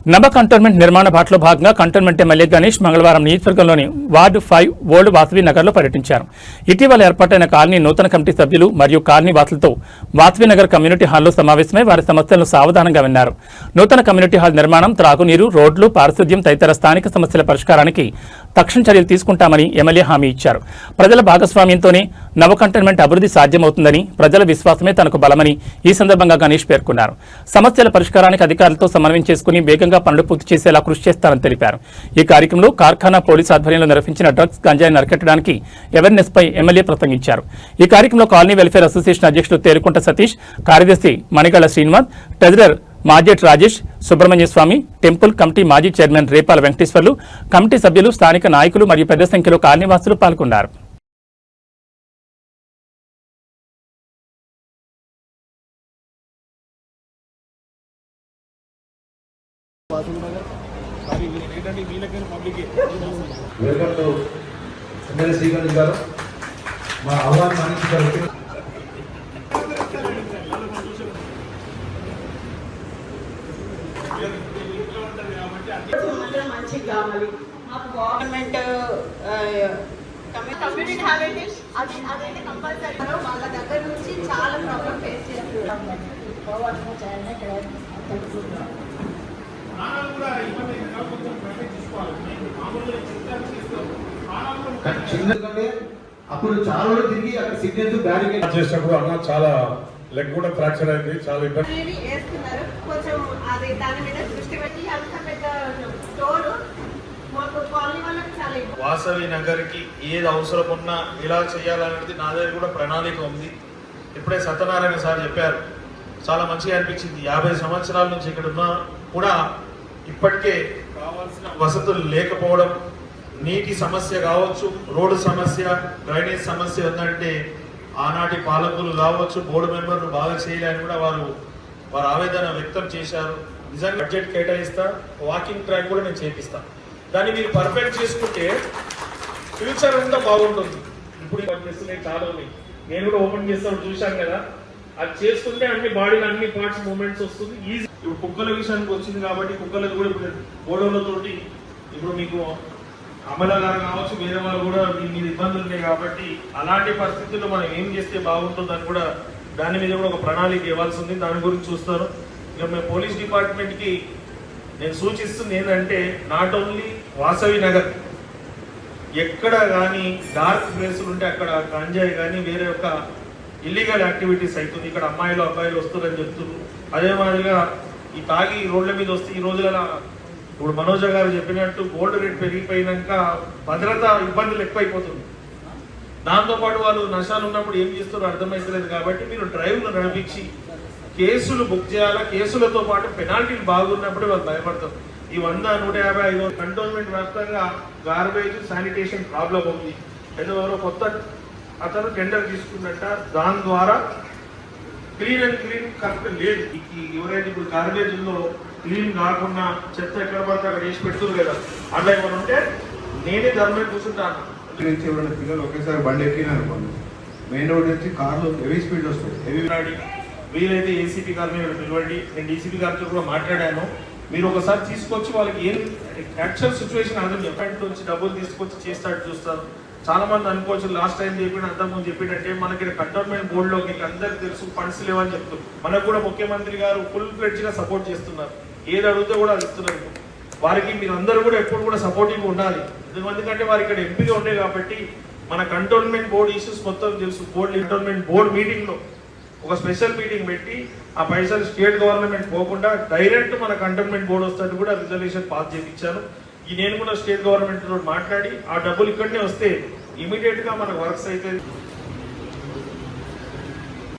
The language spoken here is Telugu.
నవ కంటోన్మెంట్ నిర్మాణ బాటలో భాగంగా కంటోన్మెంట్ ఎమ్మెల్యే గణేష్ మంగళవారం నియోజకవర్గంలోని వార్డు 5 ఓల్డ్ వాసవి నగర్లో పర్యటించారు. ఇటీవల ఏర్పాటైన కాలనీ నూతన కమిటీ సభ్యులు మరియు కాలనీ వాసులతో వాసవి నగర్ కమ్యూనిటీ హాల్లో సమావేశమై వారి సమస్యలను సావధానంగా విన్నారు. నూతన కమ్యూనిటీ హాల్ నిర్మాణం, త్రాగునీరు, రోడ్లు, పారిశుద్ధ్యం తదితర స్థానిక సమస్యల పరిష్కారానికి తక్షణ చర్యలు తీసుకుంటామని ఎమ్మెల్యే హామీ ఇచ్చారు. ప్రజల భాగస్వామ్యంతోనే నవ కంటోన్మెంట్ అభివృద్ధి సాధ్యమవుతుందని, ప్రజల విశ్వాసమే తనకు బలమని ఈ సందర్భంగా గణేష్ పేర్కొన్నారు. సమస్యల పరిష్కారానికి అధికారులతో సమన్వయం చేసుకుని వేగంగా పనులు పూర్తి చేసేలా కృషి చేస్తారని తెలిపారు. ఈ కార్యక్రమంలో కార్ఖానా పోలీసు ఆధ్వర్యంలో నిర్వహించిన డ్రగ్స్ గంజాయిని అరికట్టడానికి అవేర్నెస్ పై ఎమ్మెల్యే ప్రసంగించారు. ఈ కార్యక్రమంలో కాలనీ వెల్ఫేర్ అసోసియేషన్ అధ్యక్షులు తేరుకుంట సతీష్, కార్యదర్శి మణిగళ్ల శ్రీనివాస్, ట్రెజరర్ మాజెట్ రాజేష్, సుబ్రహ్మణ్య స్వామి, టెంపుల్ కమిటీ మాజీ చైర్మన్ రేపాల వెంకటేశ్వర్లు, కమిటీ సభ్యులు, స్థానిక నాయకులు మరియు పెద్ద సంఖ్యలో కాలనీవాసులు పాల్గొన్నారు. వెల్కమ్ టు ఎమ్మెల్యే శ్రీకాంత్ గారు. మా ఆహ్వానం మన్నించారు. మంచిగా కావాలి మాకు గవర్నమెంట్ కమ్యూనిటీ హాల్ అదైతే కంపల్సరీ. వాళ్ళ దగ్గర నుంచి చాలా ప్రాబ్లం ఫేస్ చేస్తున్నారు. చిన్నకంటే అప్పుడు చాలా తిరిగి అక్కడ సిగ్నల్స్ బ్యారికేడ్ చేసినప్పుడు అన్న చాలా లెగ్ కూడా ఫ్రాక్చర్ అయింది. చాలా ఇబ్బంది వేస్తున్నారు. కొంచెం అది దాని మీద దృష్టి పెట్టి అంత పెద్ద స్టోర్ మాకు కాలనీ వాళ్ళకి చాలా ఇబ్బంది. వాసవి నగర్కి ఏది అవసరం ఉన్నా ఎలా చేయాలనేది నా దగ్గర కూడా ప్రణాళిక ఉంది. ఇప్పుడే సత్యనారాయణ సార్ చెప్పారు, చాలా మంచిగా అనిపించింది. 50 సంవత్సరాల నుంచి ఇక్కడ ఉన్నా కూడా ఇప్పటికే కావాల్సిన వసతులు లేకపోవడం, నీటి సమస్య కావచ్చు, రోడ్డు సమస్య, డ్రైనేజ్ సమస్య ఉందంటే ఆనాటి పాలకులు కావచ్చు, బోర్డు మెంబర్లు బాగా చేయాలని కూడా వారు ఆవేదన వ్యక్తం చేశారు. నిజంగా బడ్జెట్ కేటాయిస్తా, వాకింగ్ ట్రాక్ కూడా నేను చేపిస్తాను. దాన్ని మీరు పర్ఫెక్ట్ చేసుకుంటే ఫ్యూచర్ అంతా బాగుంటుంది. ఇప్పుడు చేస్తున్నాయి చాలా ఉన్నాయి, నేను కూడా ఓపెన్ చేస్తాను చూశాను కదా. అది చేసుకుంటే అన్ని బాడీలో అన్ని పార్ట్స్ మూవ్మెంట్స్ వస్తుంది ఈజీ. ఇప్పుడు కుక్కల విషయానికి వచ్చింది కాబట్టి కుక్కలకు కూడా ఇప్పుడు గోడౌన్లతోటి ఇప్పుడు మీకు అమల గారు కావచ్చు, వేరే వాళ్ళు కూడా దీని మీద ఇబ్బందులు ఉన్నాయి కాబట్టి అలాంటి పరిస్థితుల్లో మనం ఏం చేస్తే బాగుంటుందని కూడా దాని మీద కూడా ఒక ప్రణాళిక ఇవ్వాల్సి ఉంది. దాని గురించి చూస్తాను. ఇక మేము పోలీస్ డిపార్ట్మెంట్కి నేను సూచిస్తుంది ఏంటంటే, నాట్ ఓన్లీ వాసవి నగర్, ఎక్కడ కానీ డార్క్ ప్లేసులు ఉంటే అక్కడ గంజాయి కానీ వేరే ఒక ఇల్లీగల్ యాక్టివిటీస్ అవుతుంది. ఇక్కడ అమ్మాయిలు అబ్బాయిలు వస్తున్నారని చెప్తున్నారు. అదే మాదిరిగా ఈ తాగి రోడ్ల మీద వస్తే ఈ రోజులలో ఇప్పుడు మనోజ గారు చెప్పినట్టు గోల్డ్ రేట్ పెరిగిపోయినాక భద్రత ఇబ్బందులు ఎక్కువైపోతుంది. దాంతోపాటు వాళ్ళు నషాలు ఉన్నప్పుడు ఏం చేస్తారో అర్థమవుతలేదు. కాబట్టి మీరు డ్రైవ్లు నడిపించి కేసులు బుక్ చేయాలా, కేసులతో పాటు పెనాల్టీలు బాగున్నప్పుడు వాళ్ళు భయపడతారు. ఈ 100, 150 కంటోన్మెంట్ వ్యాప్తంగా గార్బేజ్ శానిటేషన్ ప్రాబ్లం ఉంది. ఎవరో కొత్త అతను టెండర్ తీసుకున్నట్ట, దాని ద్వారా క్లీన్ అండ్ క్లీన్ కరెక్ట్ లేదు. ఎవరైతే ఇప్పుడు గార్బేజ్లో క్లీన్ కాకుండా చెత్త ఎక్కడ పడితే అక్కడ వేసి పెడుతుంది కదా, అట్లా ఏమైనా ఉంటే నేనే ధర్మే కూర్చుంటాను. ఎవరైనా పిల్లలు ఒకేసారి బండి ఎక్కినారనుకోండి, మెయిన్ రోడ్ నుంచి కార్లు హెవీ స్పీడ్ వస్తాయి. హెవీ నాడి వీలైతే ఏసీపీ గారిని పిలవండి. నేను డీసీపీ గారితో కూడా మాట్లాడాను. మీరు ఒకసారి తీసుకొచ్చి వాళ్ళకి ఏం యాక్చువల్ సిచ్యువేషన్ అర్థం చెప్పండి నుంచి డబ్బులు తీసుకొచ్చి చేస్తాడు చూస్తారు. చాలా మంది అనుకోవచ్చు లాస్ట్ టైం చెప్పిన అంతకుముందు చెప్పినట్టే మనకి కంటోన్మెంట్ బోర్డులోకి అందరికి తెలుసు ఫండ్స్ లేవని చెప్తున్నారు. మనకు కూడా ముఖ్యమంత్రి గారు ఫుల్ ఫ్లెడ్జ్ గా సపోర్ట్ చేస్తున్నారు. ఏది అడిగితే కూడా అది ఇస్తున్నారు. వారికి మీరు అందరూ కూడా ఎప్పుడు కూడా సపోర్టింగ్ ఉండాలి. ఎందుకంటే వారు ఇక్కడ ఎంపీగా ఉండే కాబట్టి మన కంటోన్మెంట్ బోర్డు ఇష్యూస్ మొత్తం తెలుసు. కంటోన్మెంట్ బోర్డు మీటింగ్ లో ఒక స్పెషల్ మీటింగ్ పెట్టి ఆ పైసలు స్టేట్ గవర్నమెంట్ పోకుండా డైరెక్ట్ మన కంటోన్మెంట్ బోర్డు వస్తే కూడా రిజర్వేషన్ పాస్ చేయించాను. నేను కూడా స్టేట్ గవర్నమెంట్ తో మాట్లాడి ఆ డబ్బులు ఇక్కడనే వస్తే ఇమీడియట్ గా మనకు వర్క్స్ అయితే